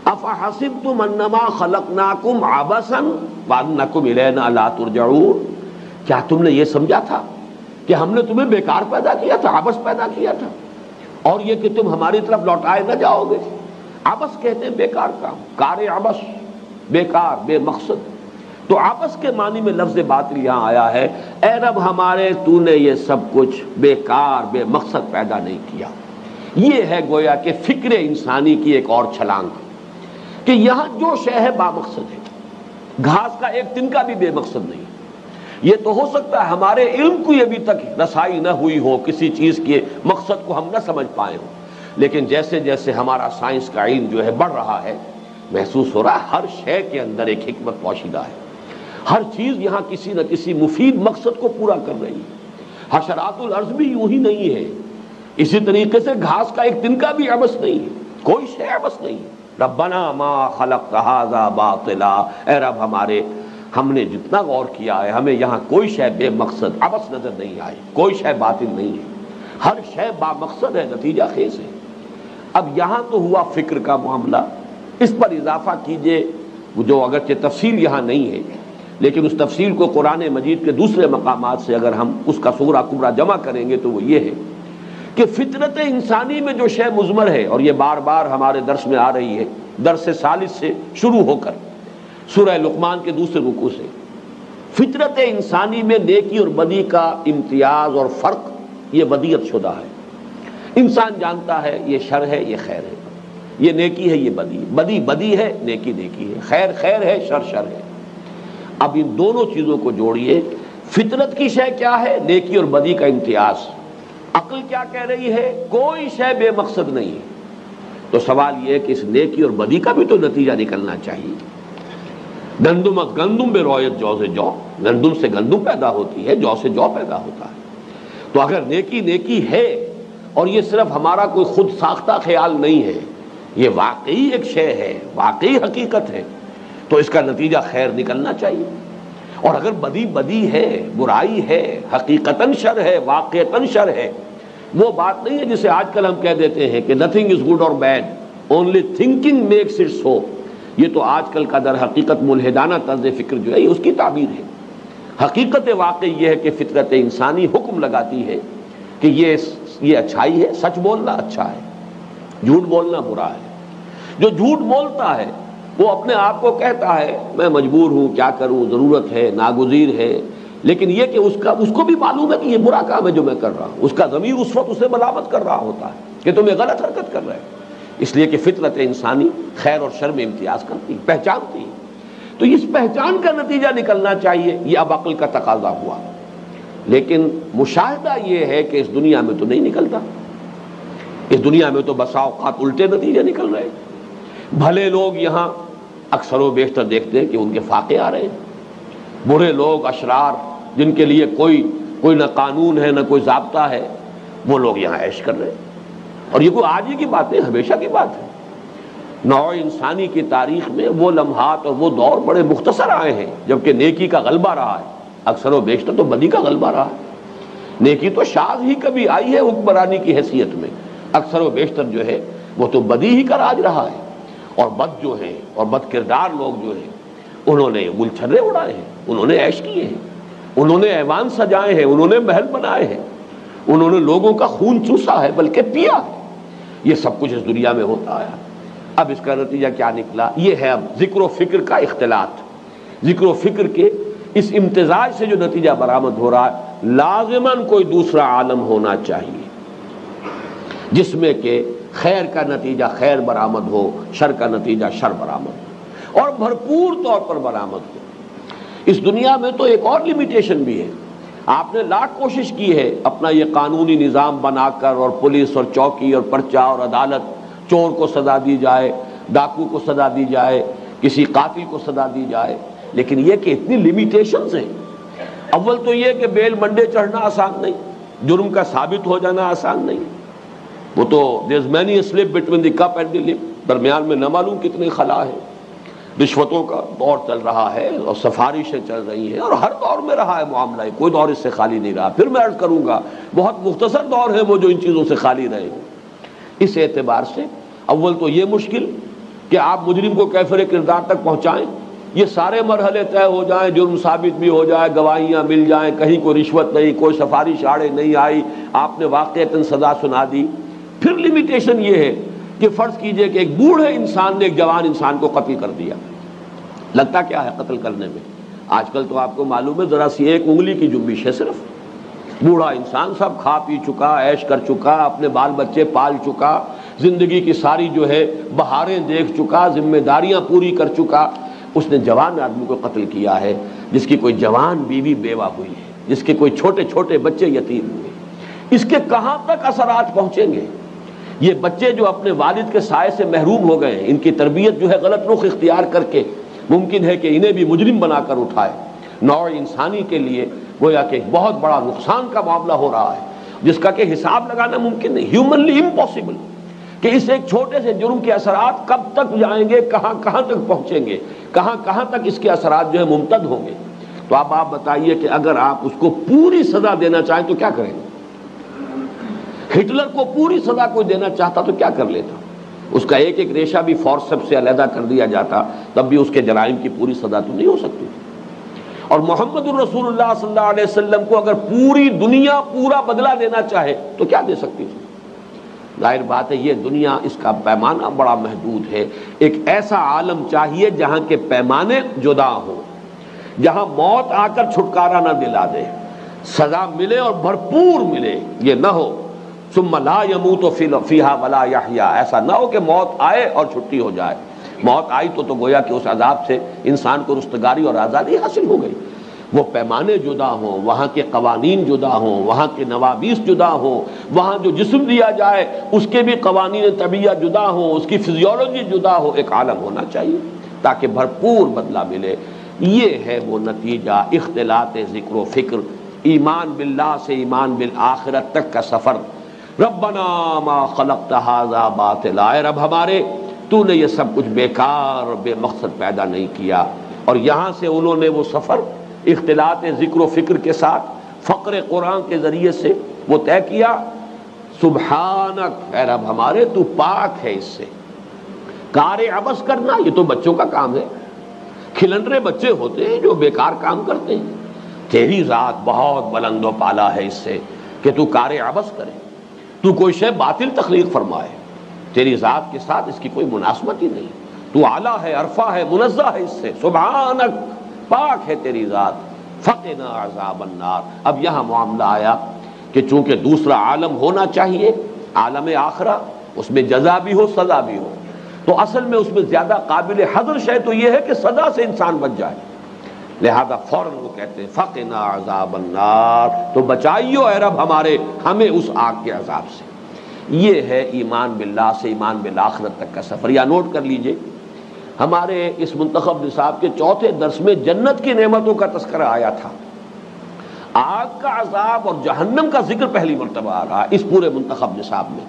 افحسبتم انما خلقناکم عبثا وانکم الینا لا ترجعون، کیا تم نے یہ سمجھا تھا کہ ہم نے تمہیں بیکار پیدا کیا تھا، عبث پیدا کیا تھا، اور یہ کہ تم ہماری طرف لوٹائے نہ جاؤ گے؟ عبث کہتے ہیں بیکار کام، کار عبث، بیکار، بے مقصد۔ تو عبث کے معنی میں لفظ باطل یہاں آیا ہے، اے رب ہمارے تو نے یہ سب کچھ بیکار بے مقصد پیدا نہیں کیا۔ یہ ہے گویا کہ فکر انسانی کی ایک اور چھلانگ کہ یہاں جو شے ہے بامقصد ہے، گھاس کا ایک تنکا بھی بے مقصد نہیں۔ یہ تو ہو سکتا ہے ہمارے علم کو ابھی تک رسائی نہ ہوئی ہو، کسی چیز کے مقصد کو ہم نہ سمجھ پائے ہوں، لیکن جیسے جیسے ہمارا سائنس کا علم جو ہے بڑھ رہا ہے، محسوس ہو رہا ہے ہر شے کے اندر ایک حکمت پوشیدہ ہے، ہر چیز یہاں کسی نہ کسی مفید مقصد کو پورا کر رہی ہے۔ حشرات الارض بھی یوں ہی نہیں ہے، اسی طریقے سے گھاس کا ایک تنکا بھی عبث نہیں ہے، کوئی شے عبث نہیں ہے۔ ربنا ما خلقت ھذا باطلا، اے رب ہمارے، ہم نے جتنا غور کیا ہے ہمیں یہاں کوئی شے بے مقصد عبث نظر نہیں آئی، کوئی شے باطل نہیں ہے، ہر شے با مقصد ہے، نتیجہ خیز ہے۔ اب یہاں تو ہوا فکر کا معاملہ، اس پر اضافہ کیجئے جو اگرچہ تفصیل یہاں نہیں ہے، لیکن اس تفصیل کو قرآن مجید کے دوسرے مقامات سے اگر ہم اس کا صغرا کبرا جمع کریں گے تو وہ یہ ہے کہ فطرت انسانی میں جو شے مضمر ہے، اور یہ بار بار ہمارے درس میں آ رہی ہے، درس ثالث سے شروع ہو کر سورہ لقمان کے دوسرے رکوع سے، فطرت انسانی میں نیکی اور بدی کا امتیاز اور فرق یہ ودیعت شدہ ہے۔ انسان جانتا ہے یہ شر ہے، یہ خیر ہے، یہ نیکی ہے، یہ بدی، بدی بدی ہے، نیکی نیکی ہے، خیر خیر ہے، شر شر ہے۔ اب ان دونوں چیزوں کو جوڑیے، فطرت کی شے کیا ہے؟ نیکی اور بدی کا امتیاز۔ عقل کیا کہہ رہی ہے؟ کوئی شے بے مقصد نہیں ہے۔ تو سوال یہ ہے کہ اس نیکی اور بدی کا بھی تو نتیجہ نکلنا چاہیے۔ گندم از گندم بے رویت جو سے جو، گندم سے گندم پیدا ہوتی ہے، جو سے جو پیدا ہوتا ہے۔ تو اگر نیکی نیکی ہے اور یہ صرف ہمارا کوئی خود ساختہ خیال نہیں ہے، یہ واقعی ایک شے ہے، واقعی حقیقت ہے، تو اس کا نتیجہ خیر نکلنا چاہیے۔ اور اگر بدی بدی ہے، برائی ہے، حقیقتاً شر ہے، واقعتاً شر ہے، وہ بات نہیں ہے جسے آج کل ہم کہہ دیتے ہیں کہ نتھنگ از گڈ اور bad, only thinking makes it so. یہ تو آج کل کا در حقیقت ملحدانہ طرز فکر جو ہے یہ اس کی تعبیر ہے۔ حقیقت واقعی یہ ہے کہ فطرت انسانی حکم لگاتی ہے کہ یہ اچھائی ہے، سچ بولنا اچھا ہے، جھوٹ بولنا برا ہے۔ جو جھوٹ بولتا ہے وہ اپنے آپ کو کہتا ہے میں مجبور ہوں، کیا کروں، ضرورت ہے، ناگزیر ہے، لیکن یہ کہ اس کو بھی معلوم ہے کہ یہ برا کام ہے جو میں کر رہا ہوں، اس کا ضمیر اس وقت اسے ملامت کر رہا ہوتا ہے کہ تم یہ غلط حرکت کر رہے ہو، اس لیے کہ فطرت انسانی خیر اور شر میں امتیاز کرتی، پہچانتی ہے۔ تو اس پہچان کا نتیجہ نکلنا چاہیے، یہ اب عقل کا تقاضا ہوا، لیکن مشاہدہ یہ ہے کہ اس دنیا میں تو نہیں نکلتا۔ اس دنیا میں تو بسا اوقات الٹے نتیجے نکل رہے ہیں۔ بھلے لوگ یہاں اکثر و بیشتر دیکھتے ہیں کہ ان کے فاقے آ رہے ہیں، برے لوگ، اشرار، جن کے لیے کوئی نہ قانون ہے نہ کوئی ضابطہ ہے، وہ لوگ یہاں عیش کر رہے ہیں۔ اور یہ کوئی آج ہی کی بات نہیں، ہمیشہ کی بات ہے۔ نوع انسانی کی تاریخ میں وہ لمحات اور وہ دور بڑے مختصر آئے ہیں جبکہ نیکی کا غلبہ رہا ہے، اکثر و بیشتر تو بدی کا غلبہ رہا ہے۔ نیکی تو شاذ ہی کبھی آئی ہے حکمرانی کی حیثیت میں، اکثر و بیشتر جو ہے وہ تو بدی ہی کا راج رہا ہے۔ اور بد جو ہیں اور بد کردار لوگ جو ہیں انہوں نے گلچھرے اڑائے ہیں، انہوں نے عیش کیے ہیں، انہوں نے ایوان سجائے ہیں، انہوں نے محل بنائے ہیں، انہوں نے لوگوں کا خون چوسا ہے بلکہ پیا ہے۔ یہ سب کچھ اس دنیا میں ہوتا ہے۔ اب اس کا نتیجہ کیا نکلا؟ یہ ہے اب ذکر و فکر کا اختلاط۔ ذکر و فکر کے اس امتزاج سے جو نتیجہ برآمد ہو رہا ہے، لازماً کوئی دوسرا عالم ہونا چاہیے جس میں کہ خیر کا نتیجہ خیر برآمد ہو، شر کا نتیجہ شر برآمد ہو، اور بھرپور طور پر برآمد ہو۔ اس دنیا میں تو ایک اور لمیٹیشن بھی ہے۔ آپ نے لاکھ کوشش کی ہے اپنا یہ قانونی نظام بنا کر، اور پولیس اور چوکی اور پرچہ اور عدالت، چور کو سزا دی جائے، ڈاکو کو سزا دی جائے، کسی قاتل کو سزا دی جائے، لیکن یہ کہ اتنی لیمیٹیشنز ہیں۔ اول تو یہ کہ بیل منڈے چڑھنا آسان نہیں، جرم کا ثابت ہو جانا آسان نہیں، وہ تو there's many a slip between the cup and the lip، درمیان میں نہ معلوم کتنے خلا ہے۔ رشوتوں کا دور چل رہا ہے اور سفارشیں چل رہی ہیں، اور ہر دور میں رہا ہے معاملہ، کوئی دور اس سے خالی نہیں رہا۔ پھر میں عرض کروں گا بہت مختصر دور ہے وہ جو ان چیزوں سے خالی رہے ہیں۔ اس اعتبار سے اول تو یہ مشکل کہ آپ مجرم کو کیفر کردار تک پہنچائیں، یہ سارے مرحلے طے ہو جائیں، جرم ثابت بھی ہو جائے، گواہیاں مل جائیں، کہیں کوئی رشوت نہیں، کوئی سفارش آڑے نہیں آئی، آپ نے واقعتاً سزا سنا دی۔ پھر لمیٹیشن یہ ہے کہ فرض کیجئے کہ ایک بوڑھے انسان نے ایک جوان انسان کو قتل کر دیا، لگتا کیا ہے قتل کرنے میں؟ آج کل تو آپ کو معلوم ہے ذرا سی ایک انگلی کی جنبش ہے صرف۔ بوڑھا انسان سب کھا پی چکا، عیش کر چکا، اپنے بال بچے پال چکا، زندگی کی ساری جو ہے بہاریں دیکھ چکا، ذمہ داریاں پوری کر چکا، اس نے جوان آدمی کو قتل کیا ہے، جس کی کوئی جوان بیوی بیوہ ہوئی ہے، جس کے کوئی چھوٹے چھوٹے بچے یتیم ہوئے۔ اس کے کہاں تک اثرات پہنچیں گے؟ یہ بچے جو اپنے والد کے سائے سے محروم ہو گئے ہیں، ان کی تربیت جو ہے غلط رخ اختیار کر کے ممکن ہے کہ انہیں بھی مجرم بنا کر اٹھائے۔ نوع انسانی کے لیے گویا کہ ایک بہت بڑا نقصان کا معاملہ ہو رہا ہے، جس کا کہ حساب لگانا ممکن نہیں، ہیومنلی امپاسبل، کہ اس ایک چھوٹے سے جرم کے اثرات کب تک جائیں گے، کہاں کہاں تک پہنچیں گے، کہاں کہاں تک اس کے اثرات جو ہے ممتد ہوں گے۔ تو اب آپ بتائیے کہ اگر آپ اس کو پوری سزا دینا چاہیں تو کیا کریں گے؟ ہٹلر کو پوری سزا کوئی دینا چاہتا تو کیا کر لیتا؟ اس کا ایک ایک ریشہ بھی فورسپ سے علیحدہ کر دیا جاتا، تب بھی اس کے جرائم کی پوری سزا تو نہیں ہو سکتی۔ اور محمد الرسول اللہ صلی اللہ علیہ وسلم کو اگر پوری دنیا پورا بدلہ دینا چاہے تو کیا دے سکتی تھی؟ ظاہر بات ہے یہ دنیا، اس کا پیمانہ بڑا محدود ہے۔ ایک ایسا عالم چاہیے جہاں کے پیمانے جدا ہوں، جہاں موت آ کر چھٹکارا نہ دلا دے، سزا ملے اور بھرپور ملے، یہ نہ ہو ثم لا يموت فيها ولا يحيى، ایسا نہ ہو کہ موت آئے اور چھٹی ہو جائے۔ موت آئی تو گویا کہ اس عذاب سے انسان کو رستگاری اور آزادی حاصل ہو گئی۔ وہ پیمانے جدا ہوں، وہاں کے قوانین جدا ہوں، وہاں کے نوابیس جدا ہوں، وہاں جو جسم دیا جائے اس کے بھی قوانین طبیعہ جدا ہوں، اس کی فزیولوجی جدا ہو، ایک عالم ہونا چاہیے تاکہ بھرپور بدلہ ملے۔ یہ ہے وہ نتیجہ اختلاط ذکر و فکر، ایمان باللہ سے ایمان بالآخرت تک کا سفر۔ ربنا ما خلقت هذا باطلا، اے رب ہمارے تو نے یہ سب کچھ بیکار اور بے مقصد پیدا نہیں کیا۔ اور یہاں سے انہوں نے وہ سفر اختلاط ذکر و فکر کے ساتھ فقر قرآن کے ذریعے سے وہ طے کیا، سبحانک، اے رب ہمارے تو پاک ہے اس سے۔ کار عبث کرنا یہ تو بچوں کا کام ہے، کھلنڈرے بچے ہوتے ہیں جو بیکار کام کرتے ہیں۔ تیری ذات بہت بلند و بالا ہے اس سے کہ تو کار عبث کرے، تو کوئی شے باطل تخلیق فرمائے، تیری ذات کے ساتھ اس کی کوئی مناسبت ہی نہیں، تو اعلیٰ ہے، عرفہ ہے، منزہ ہے اس سے، سبحانک، پاک ہے تیری ذات، فقنا عذاب النار۔ اب یہاں معاملہ آیا کہ چونکہ دوسرا عالم ہونا چاہیے، عالم آخرہ، اس میں جزا بھی ہو سزا بھی ہو، تو اصل میں اس میں زیادہ قابل حذر شے تو یہ ہے کہ سزا سے انسان بچ جائے، لہذا فوراً وہ کہتے ہیں فقنا عذاب النار، تو بچائیو اے رب ہمارے ہمیں اس آگ کے عذاب سے۔ یہ ہے ایمان باللہ سے ایمان بالآخرت تک کا سفر۔ یا نوٹ کر لیجئے، ہمارے اس منتخب نصاب کے چوتھے درس میں جنت کی نعمتوں کا تذکرہ آیا تھا، آگ کا عذاب اور جہنم کا ذکر پہلی مرتبہ آ رہا ہے اس پورے منتخب نصاب میں۔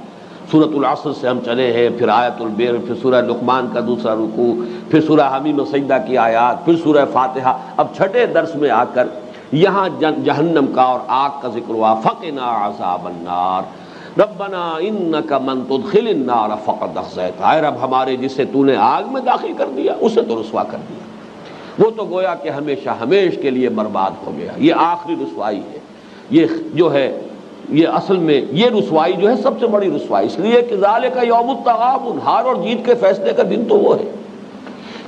سورۃ العصر سے ہم چلے ہیں، پھر آیت البر، پھر سورہ لقمان کا دوسرا رکوع، پھر سورہ حمیم و سجدہ کی آیات، پھر سورہ فاتحہ۔ اب چھٹے درس میں آ کر یہاں جہنم کا اور آگ کا ذکر ہوا، فقنا عذاب النار۔ ربنا انک من تدخل النار فقد اخزیتہ، اے رب ہمارے جسے تو نے آگ میں داخل کر دیا اسے تو رسوا کر دیا، وہ تو گویا کہ ہمیشہ ہمیش کے لیے برباد ہو گیا۔ یہ آخری رسوائی ہے، یہ جو ہے یہ اصل میں یہ رسوائی جو ہے سب سے بڑی رسوائی، اس لیے کہ ذالک یوم التغابن، ہار اور جیت کے فیصلے کا دن تو وہ ہے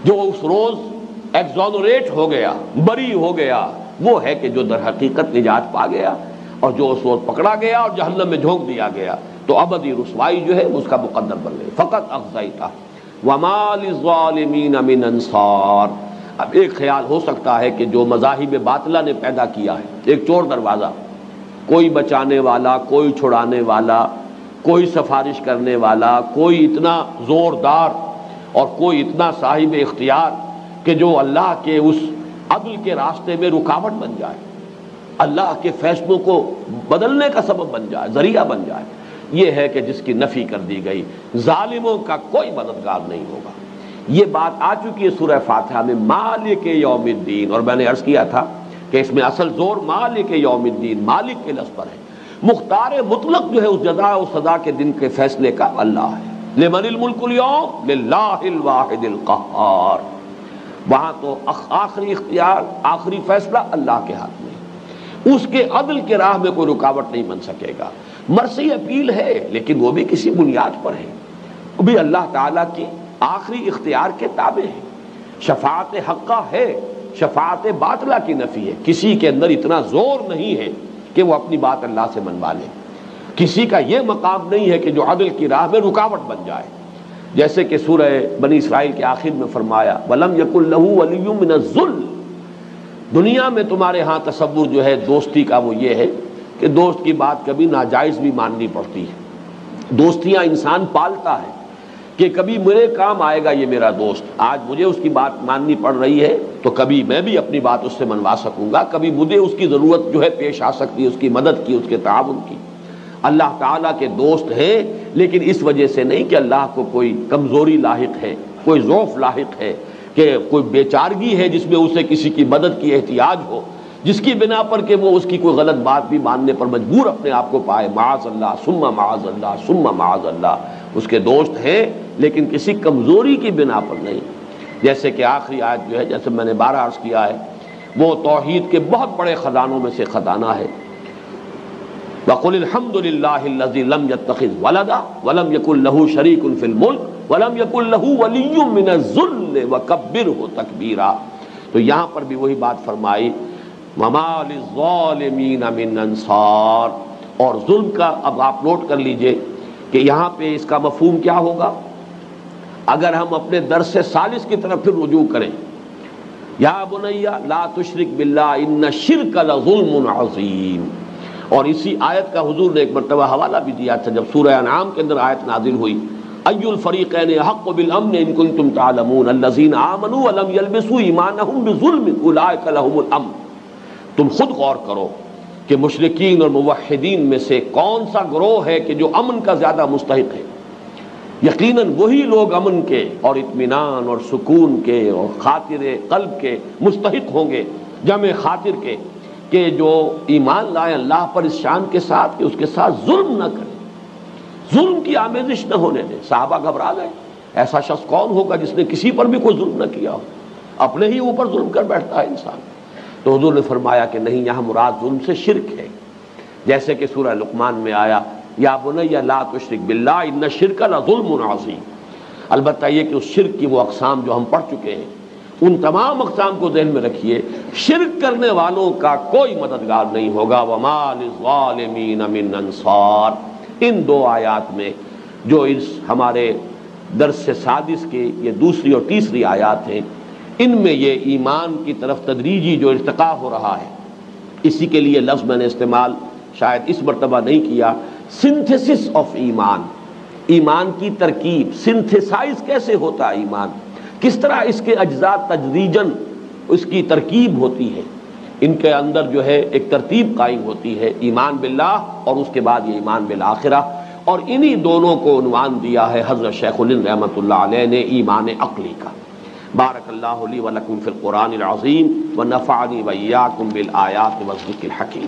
جو اس روز ایگزونریٹ ہو گیا، بری ہو گیا، وہ ہے کہ جو در حقیقت نجات پا گیا، اور جو اس روز پکڑا گیا اور جہنم میں جھونک دیا گیا تو ابدی رسوائی جو ہے اس کا مقدر بن گئی۔ فقط اخزیتہ وما للظالمین من انصار۔ اب ایک خیال ہو سکتا ہے کہ جو مذاہب باطلہ نے پیدا کیا ہے، ایک چور دروازہ، کوئی بچانے والا، کوئی چھڑانے والا، کوئی سفارش کرنے والا، کوئی اتنا زوردار اور کوئی اتنا صاحب اختیار کہ جو اللہ کے اس عدل کے راستے میں رکاوٹ بن جائے، اللہ کے فیصلوں کو بدلنے کا سبب بن جائے، ذریعہ بن جائے، یہ ہے کہ جس کی نفی کر دی گئی۔ ظالموں کا کوئی مددگار نہیں ہوگا۔ یہ بات آ چکی ہے سورہ فاتحہ میں، مالک یوم الدین، اور میں نے عرض کیا تھا کہ اس میں اصل زور مالک یوم الدین، مالک کے لفظ پر ہے۔ مختار مطلق جو ہے اس جزا و سزا کے دن کے فیصلے کا اللہ ہے۔ لمن الملک اليوم للہ الواحد القہار۔ وہاں تو آخری اختیار، آخری فیصلہ اللہ کے ہاتھ میں، اس کے عدل کے راہ میں کوئی رکاوٹ نہیں بن سکے گا۔ مرثی اپیل ہے لیکن وہ بھی کسی بنیاد پر ہے، وہ بھی اللہ تعالیٰ کی آخری اختیار کے تابع ہے۔ شفاعت حقہ ہے، شفاعت باطلہ کی نفی ہے۔ کسی کے اندر اتنا زور نہیں ہے کہ وہ اپنی بات اللہ سے منوا لے، کسی کا یہ مقام نہیں ہے کہ جو عدل کی راہ میں رکاوٹ بن جائے، جیسے کہ سورہ بنی اسرائیل کے آخر میں فرمایا وَلَمْ يَكُنْ لَهُ وَلِيٌّ مِّنَ الذُّلِّ۔ دنیا میں تمہارے ہاں تصور جو ہے دوستی کا وہ یہ ہے کہ دوست کی بات کبھی ناجائز بھی ماننی پڑتی ہے۔ دوستیاں انسان پالتا ہے کہ کبھی میرے کام آئے گا یہ میرا دوست، آج مجھے اس کی بات ماننی پڑ رہی ہے تو کبھی میں بھی اپنی بات اس سے منوا سکوں گا، کبھی مجھے اس کی ضرورت جو ہے پیش آ سکتی ہے، اس کی مدد کی، اس کے تعاون کی۔ اللہ تعالیٰ کے دوست ہیں لیکن اس وجہ سے نہیں کہ اللہ کو کوئی کمزوری لاحق ہے، کوئی ضعف لاحق ہے، کہ کوئی بیچارگی ہے جس میں اسے کسی کی مدد کی احتیاج ہو، جس کی بنا پر کہ وہ اس کی کوئی غلط بات بھی ماننے پر مجبور اپنے آپ کو پائے۔ معاذ اللہ ثم معاذ اللہ ثم معاذ اللہ، اس کے دوست ہیں لیکن کسی کمزوری کی بنا پر نہیں۔ جیسے کہ آخری آیت جو ہے، جیسے میں نے 12 عرض کیا ہے، وہ توحید کے بہت بڑے خزانوں میں سے خزانہ ہے۔ وَقُلِ الْحَمْدُ لِلَّهِ الَّذِي لَمْ يَتَّخِذْ وَلَدًا وَلَمْ يَكُنْ لَهُ شَرِيكٌ فِي الْمُلْكِ وَلَمْ يَكُنْ لَهُ وَلِيٌّ مِّنَ الذُّلِّ وَكَبِّرْهُ تَكْبِيرًا۔ تو یہاں پر بھی وہی بات فرمائی وَمَا لِلظَّالِمِينَ مِنْ أَنصَارٍ۔ اور ظلم کا اب آپ نوٹ کر لیجئے کہ یہاں پہ اس کا مفہوم کیا ہوگا اگر ہم اپنے درس ثالث کی طرف پھر رجوع کریں۔ یا بنی لا تشرک باللہ ان الشرک لظلم عظیم۔ اور اسی آیت کا حضور نے ایک مرتبہ حوالہ بھی دیا تھا جب سورہ انعام کے اندر آیت نازل ہوئی، ای الفریقین احق بالامن ان کنتم تعلمون الذین آمنوا ولم یلبسوا ایمانہم بظلم اولئک لہم الامن۔ تم خود غور کرو کہ مشرکین اور موحدین میں سے کون سا گروہ ہے کہ جو امن کا زیادہ مستحق ہے۔ یقیناً وہی لوگ امن کے اور اطمینان اور سکون کے اور خاطر قلب کے مستحق ہوں گے، جمع خاطر کے، کہ جو ایمان لائے اللہ پر اس شان کے ساتھ کہ اس کے ساتھ ظلم نہ کرے، ظلم کی آمیزش نہ ہونے دے۔ صحابہ گھبرا گئے، ایسا شخص کون ہوگا جس نے کسی پر بھی کوئی ظلم نہ کیا ہو، اپنے ہی اوپر ظلم کر بیٹھتا ہے انسان۔ تو حضور نے فرمایا کہ نہیں، یہاں مراد ظلم سے شرک ہے، جیسے کہ سورہ لقمان میں آیا یا بنی لا تشرک باللہ ان الشرک لظلم عظیم۔ البتہ یہ کہ اس شرک کی وہ اقسام جو ہم پڑھ چکے ہیں ان تمام اقسام کو ذہن میں رکھیے، شرک کرنے والوں کا کوئی مددگار نہیں ہوگا۔ وما للظالمین من انصار۔ ان دو آیات میں جو اس ہمارے درس سادس کی یہ دوسری اور تیسری آیات ہیں، ان میں یہ ایمان کی طرف تدریجی جو ارتقاء ہو رہا ہے، اسی کے لیے لفظ میں نے استعمال شاید اس مرتبہ نہیں کیا، سنتھسس آف ایمان، ایمان کی ترکیب، سنتھسائز کیسے ہوتا ہے ایمان، کس طرح اس کے اجزاء تدریجاً اس کی ترکیب ہوتی ہے، ان کے اندر جو ہے ایک ترتیب قائم ہوتی ہے، ایمان باللہ اور اس کے بعد یہ ایمان بالآخرہ، اور انہی دونوں کو عنوان دیا ہے حضرت شیخ الہند رحمۃ اللہ علیہ نے ایمان عقلی کا۔ بارک اللہ لی و لکم فی القرآن العظیم ونفعنی وإیاکم بالآیات والذکر الحکیم۔